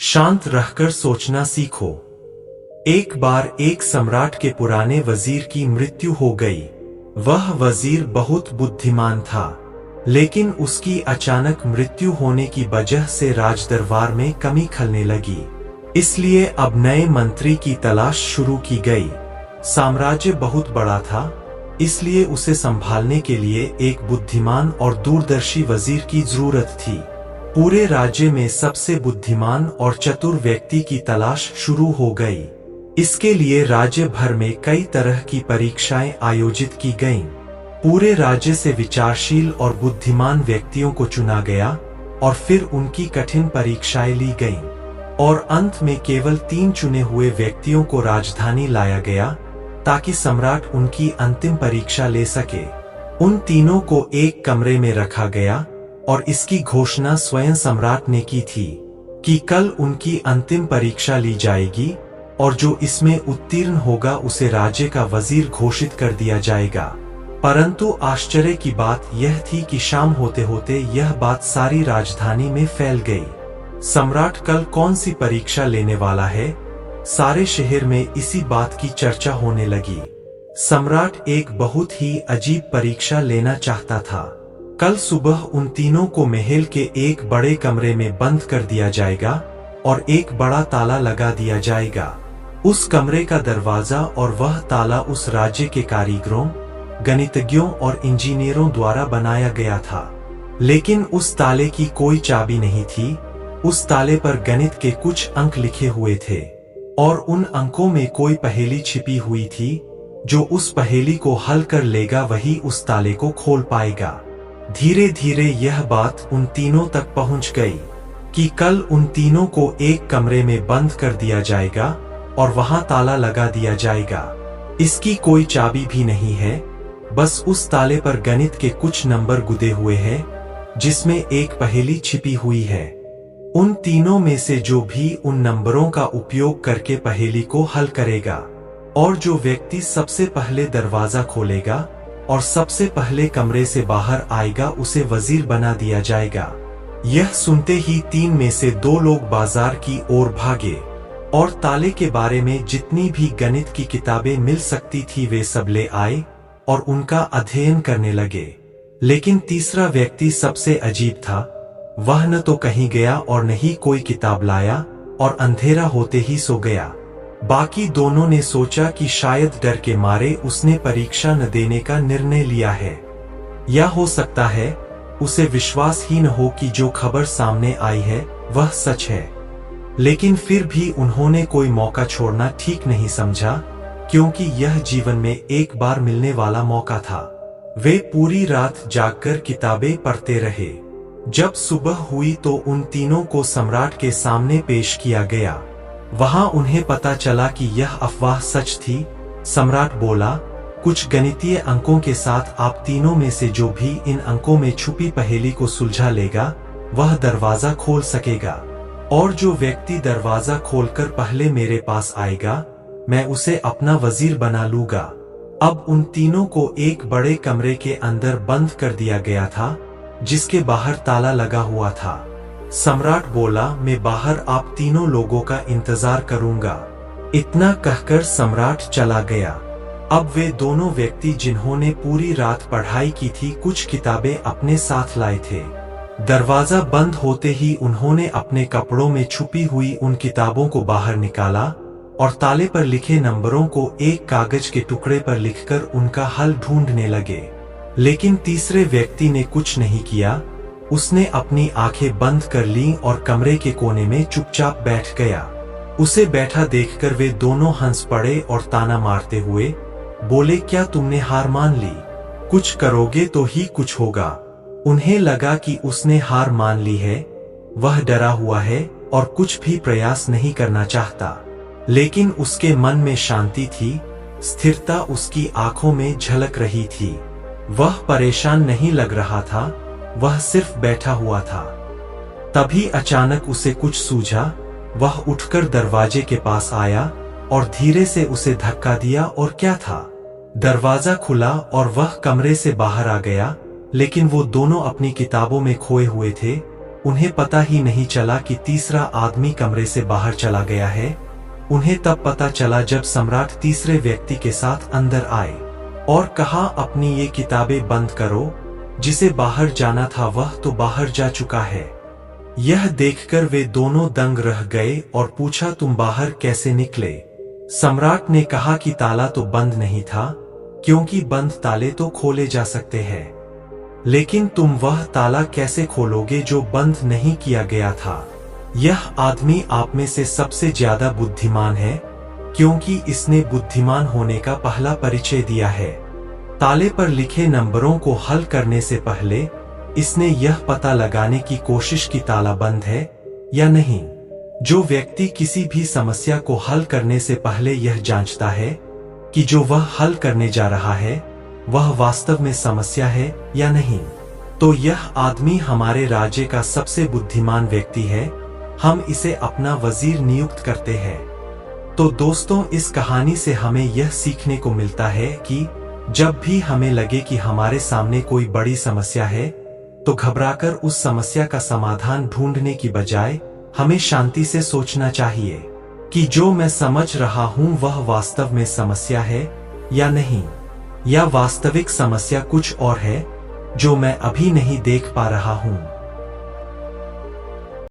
शांत रहकर सोचना सीखो। एक बार एक सम्राट के पुराने वजीर की मृत्यु हो गई। वह वजीर बहुत बुद्धिमान था, लेकिन उसकी अचानक मृत्यु होने की वजह से राजदरबार में कमी खलने लगी। इसलिए अब नए मंत्री की तलाश शुरू की गई। साम्राज्य बहुत बड़ा था, इसलिए उसे संभालने के लिए एक बुद्धिमान और दूरदर्शी वजीर की जरूरत थी। पूरे राज्य में सबसे बुद्धिमान और चतुर व्यक्ति की तलाश शुरू हो गई। इसके लिए राज्य भर में कई तरह की परीक्षाएं आयोजित की गईं। पूरे राज्य से विचारशील और बुद्धिमान व्यक्तियों को चुना गया और फिर उनकी कठिन परीक्षाएं ली गईं। और अंत में केवल 3 चुने हुए व्यक्तियों को राजधानी लाया गया ताकि सम्राट उनकी अंतिम परीक्षा ले सके। उन तीनों को एक कमरे में रखा गया और इसकी घोषणा स्वयं सम्राट ने की थी कि कल उनकी अंतिम परीक्षा ली जाएगी और जो इसमें उत्तीर्ण होगा उसे राज्य का वजीर घोषित कर दिया जाएगा। परंतु आश्चर्य की बात यह थी कि शाम होते होते यह बात सारी राजधानी में फैल गई। सम्राट कल कौन सी परीक्षा लेने वाला है? सारे शहर में इसी बात की चर्चा होने लगी। सम्राट एक बहुत ही अजीब परीक्षा लेना चाहता था। कल सुबह उन तीनों को महल के एक बड़े कमरे में बंद कर दिया जाएगा और एक बड़ा ताला लगा दिया जाएगा। उस कमरे का दरवाजा और वह ताला उस राज्य के कारीगरों, गणितज्ञों और इंजीनियरों द्वारा बनाया गया था। लेकिन उस ताले की कोई चाबी नहीं थी। उस ताले पर गणित के कुछ अंक लिखे हुए थे और उन अंकों में कोई पहेली छिपी हुई थी। जो उस पहेली को हल कर लेगा वही उस ताले को खोल पाएगा। धीरे धीरे यह बात उन तीनों तक पहुंच गई कि कल उन तीनों को एक कमरे में बंद कर दिया जाएगा और वहां ताला लगा दिया जाएगा। इसकी कोई चाबी भी नहीं है, बस उस ताले पर गणित के कुछ नंबर गुदे हुए हैं जिसमें एक पहेली छिपी हुई है। उन तीनों में से जो भी उन नंबरों का उपयोग करके पहेली को हल करेगा और जो व्यक्ति सबसे पहले दरवाजा खोलेगा और सबसे पहले कमरे से बाहर आएगा उसे वजीर बना दिया जाएगा। यह सुनते ही 3 में से 2 लोग बाजार की ओर भागे और ताले के बारे में जितनी भी गणित की किताबें मिल सकती थी वे सब ले आए और उनका अध्ययन करने लगे। लेकिन तीसरा व्यक्ति सबसे अजीब था। वह न तो कहीं गया और न ही कोई किताब लाया और अंधेरा होते ही सो गया। बाकी दोनों ने सोचा कि शायद डर के मारे उसने परीक्षा न देने का निर्णय लिया है, या हो सकता है उसे विश्वास ही न हो कि जो खबर सामने आई है वह सच है। लेकिन फिर भी उन्होंने कोई मौका छोड़ना ठीक नहीं समझा, क्योंकि यह जीवन में एक बार मिलने वाला मौका था। वे पूरी रात जागकर किताबें पढ़ते रहे। जब सुबह हुई तो उन तीनों को सम्राट के सामने पेश किया गया। वहां उन्हें पता चला कि यह अफवाह सच थी। सम्राट बोला, कुछ गणितीय अंकों के साथ आप तीनों में से जो भी इन अंकों में छुपी पहेली को सुलझा लेगा वह दरवाजा खोल सकेगा, और जो व्यक्ति दरवाजा खोलकर पहले मेरे पास आएगा मैं उसे अपना वजीर बना लूंगा। अब उन तीनों को एक बड़े कमरे के अंदर बंद कर दिया गया था जिसके बाहर ताला लगा हुआ था। सम्राट बोला, मैं बाहर आप तीनों लोगों का इंतजार करूंगा। इतना कहकर सम्राट चला गया। अब वे दोनों व्यक्ति जिन्होंने पूरी रात पढ़ाई की थी कुछ किताबें अपने साथ लाए थे। दरवाजा बंद होते ही उन्होंने अपने कपड़ों में छुपी हुई उन किताबों को बाहर निकाला और ताले पर लिखे नंबरों को एक कागज के टुकड़े पर लिखकर उनका हल ढूंढने लगे। लेकिन तीसरे व्यक्ति ने कुछ नहीं किया। उसने अपनी आंखें बंद कर लीं और कमरे के कोने में चुपचाप बैठ गया। उसे बैठा देखकर वे दोनों हंस पड़े और ताना मारते हुए बोले, क्या तुमने हार मान ली? कुछ करोगे तो ही कुछ होगा। उन्हें लगा कि उसने हार मान ली है। वह डरा हुआ है और कुछ भी प्रयास नहीं करना चाहता। लेकिन उसके मन में शांति थी, स्थिरता उसकी आंखों में झलक रही थी। वह परेशान नहीं लग रहा था, वह सिर्फ बैठा हुआ था। तभी अचानक उसे कुछ सूझा। वह उठकर दरवाजे के पास आया और धीरे से उसे धक्का दिया और क्या था, दरवाजा खुला और वह कमरे से बाहर आ गया। लेकिन वो दोनों अपनी किताबों में खोए हुए थे उन्हें पता ही नहीं चला कि तीसरा आदमी कमरे से बाहर चला गया है। उन्हें तब पता चला जब सम्राट तीसरे व्यक्ति के साथ अंदर आए और कहा, अपनी ये किताबें बंद करो, जिसे बाहर जाना था वह तो बाहर जा चुका है। यह देखकर वे दोनों दंग रह गए और पूछा, तुम बाहर कैसे निकले? सम्राट ने कहा कि ताला तो बंद नहीं था, क्योंकि बंद ताले तो खोले जा सकते हैं, लेकिन तुम वह ताला कैसे खोलोगे जो बंद नहीं किया गया था? यह आदमी आप में से सबसे ज्यादा बुद्धिमान है, क्योंकि इसने बुद्धिमान होने का पहला परिचय दिया है। ताले पर लिखे नंबरों को हल करने से पहले इसने यह पता लगाने की कोशिश की ताला बंद है या नहीं। जो व्यक्ति किसी भी समस्या को हल करने से पहले यह जांचता है कि जो वह हल करने जा रहा है वह वास्तव में समस्या है या नहीं, तो यह आदमी हमारे राज्य का सबसे बुद्धिमान व्यक्ति है। हम इसे अपना वजीर नियुक्त करते हैं। तो दोस्तों, इस कहानी से हमें यह सीखने को मिलता है कि जब भी हमें लगे कि हमारे सामने कोई बड़ी समस्या है, तो घबराकर उस समस्या का समाधान ढूंढने की बजाय हमें शांति से सोचना चाहिए कि जो मैं समझ रहा हूं वह वास्तव में समस्या है या नहीं, या वास्तविक समस्या कुछ और है जो मैं अभी नहीं देख पा रहा हूं।